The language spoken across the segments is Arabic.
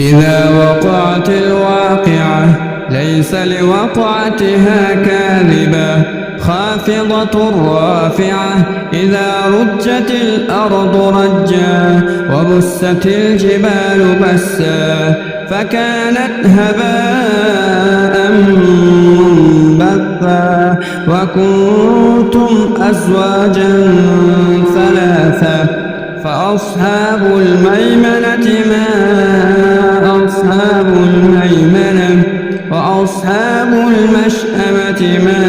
إذا وقعت الواقعة ليس لوقعتها كاذبة خافضة رافعة إذا رجت الأرض رجا وبست الجبال بسا فكانت هباء منبثا وكنتم أزواجا ثلاثة فأصحاب الميمنة ما أصحاب الميمنة وأصحاب المشأمة ما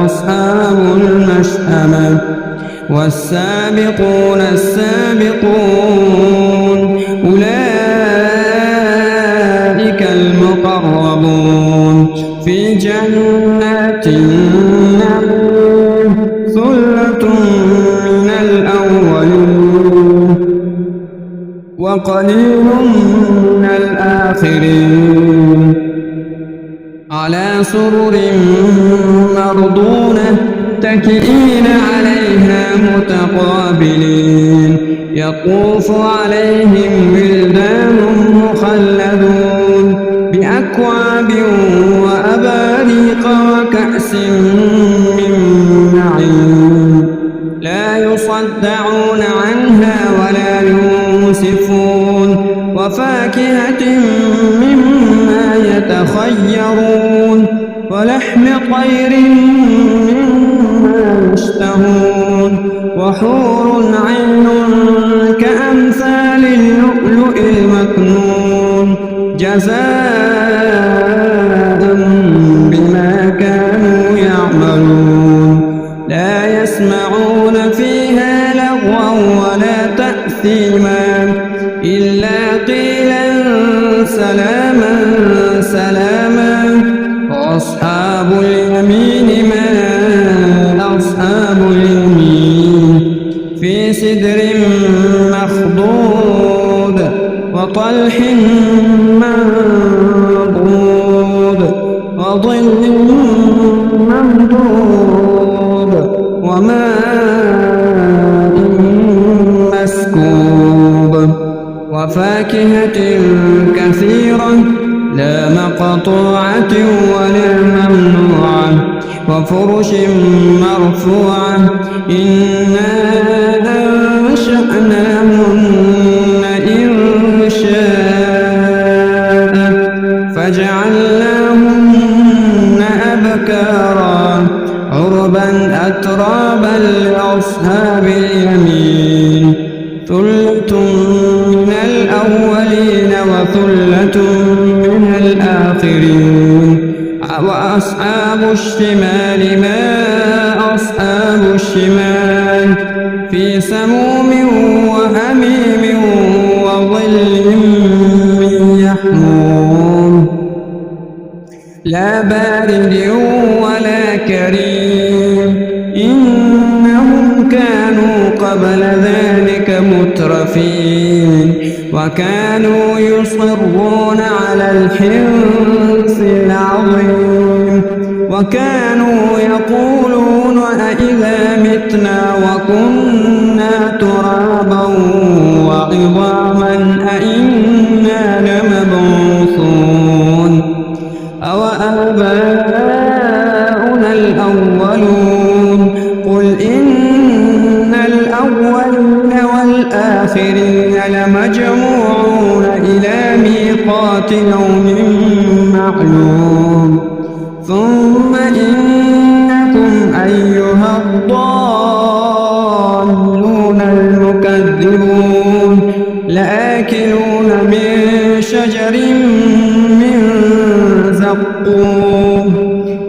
أصحاب المشأمة والسابقون السابقون أولئك المقربون في جنات النعيم ثلة من الأولين وقليل من الآخرين على سرر مرضونة متكئين عليها متقابلين يطوف عليهم ولدان مخلدون بأكواب وأباريق وكأس من معين لا يصدعون عنها ولا ينصفون وفاكهة مما يتخيرون ولحم طير مما يشتهون وحور عين كأمثال اللؤلؤ المكنون جزاء بما كانوا يعملون لا يسمعون فيها لغوا ولا تأثيما إلا قيلا سلاما سلاما وأصحاب اليمين ما أصحاب اليمين في سدر مخضود وطلح منضود وظل ممدود وماء مسكوب وفاكهة كثيرة لا مقطوعة ولا ممنوعة وفرش مرفوعة إنا أنشأناهن إنشاء فجعلناهن أبكارا عربا أترابا لأصحاب اليمين ثلة من الأولين وثلة من الآخرين وأصحاب الشمال ما أصحاب الشمال في سموم وحميم وظل من يحموم لا بارد ولا كريم إنهم كانوا قبل ذلك مترفين وكانوا يصرون على الحنث العظيم وكانوا يقولون أإذا متنا وكنا ترابا وعظاما أإنا لمبعوثون أوآباؤنا الأولون قل إن الأولين والآخرين لمجموعون إلى ميقات يوم معلوم ثم إنكم أيها الضالون المكذبون لآكلون من شجر من زقوم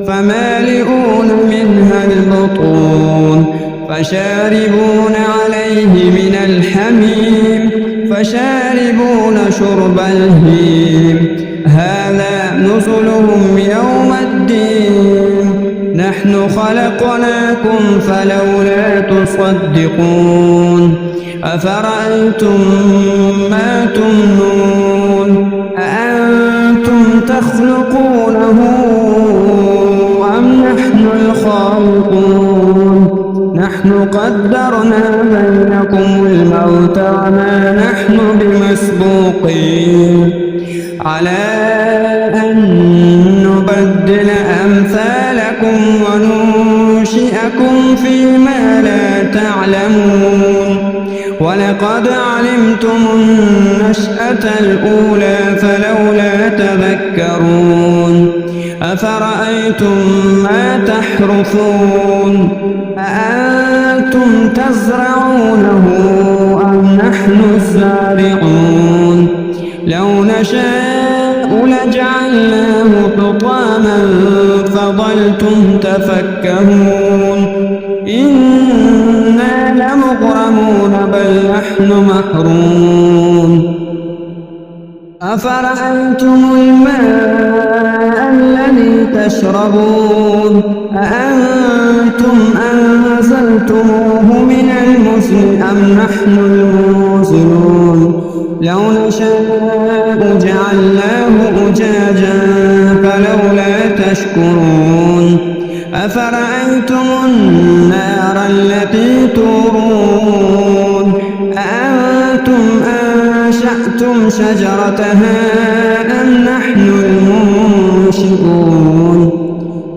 فمالئون منها البطون فشاربون عليه من الحميم فشاربون شرب الهيم هذا نزلهم يوم الدين نحن خلقناكم فلولا تصدقون أفرأيتم ما تمنون أأنتم تخلقونه أم نحن الخالقون نحن نحن قدرنا بينكم الموت وما نحن بمسبوقين على أن نبدل أمثالكم وننشئكم فيما لا تعلمون ولقد علمتم النشأة الأولى فلولا تذكرون أفرأيتم ما تحرثون أأنتم تزرعونه أم نحن الزارعون لو نشاء لجعلناه حطاما فظلتم تفكهون إنا لمغرمون بل نحن محرومون أفرأيتم الماء الذي تشربون أأنتم أنزلتموه من المزن أم نحن المنزلون لو نشاء جعلناه أجاجا فلولا تشكرون أفرأيتم النار التي تورون أأنتم أنشأتم شجرتها أم نحن المنشئون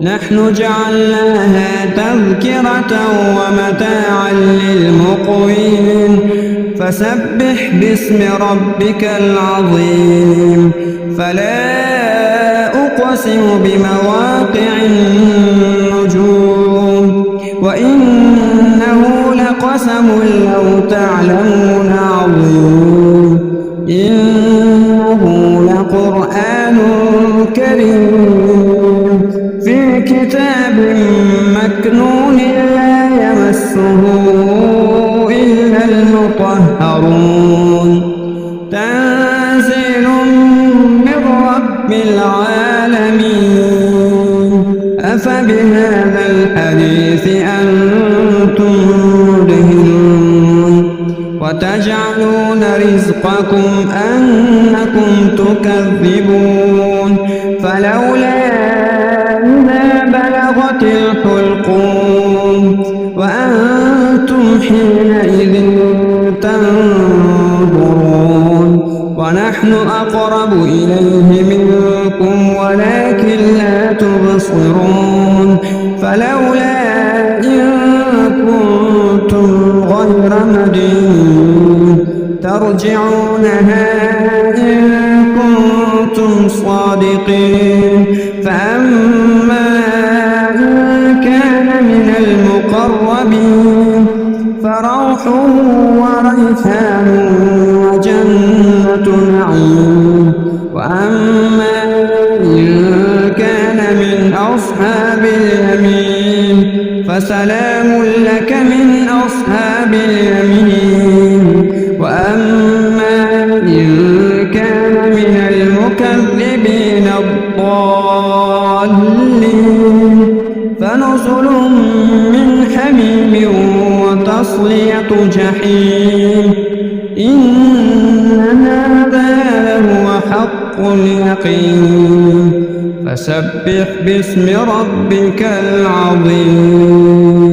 نحن جعلناها تذكرة ومتاعا للمقوين فسبح باسم ربك العظيم فلا أقسم بمواقع النجوم وإنه لقسم لو تعلمون عظيم إنه لقرآن كريم في كتاب مكنون لا يمسه إلا المطهرون تنزيل من رب العالمين أفبهذا الحديث أنتم مدهنون وتجعلون رزقكم أنكم تكذبون فلولا إذا بلغت الحلقوم وأنتم حينئذ تنظرون ونحن أقرب إليه منكم ولكن لا تبصرون فلولا إن كنتم غير مدينين ترجعونها إن كنتم صادقين فأما إن كان من المقربين فروح وريحان وجنة نعيم وأما إن كان من أصحاب اليمين فسلام لك من أصحاب اليمين وأما إن كان من المكذبين الضالين فنزل من حميم وتصلية جحيم إن هذا لهو حق اليقين فسبح باسم ربك العظيم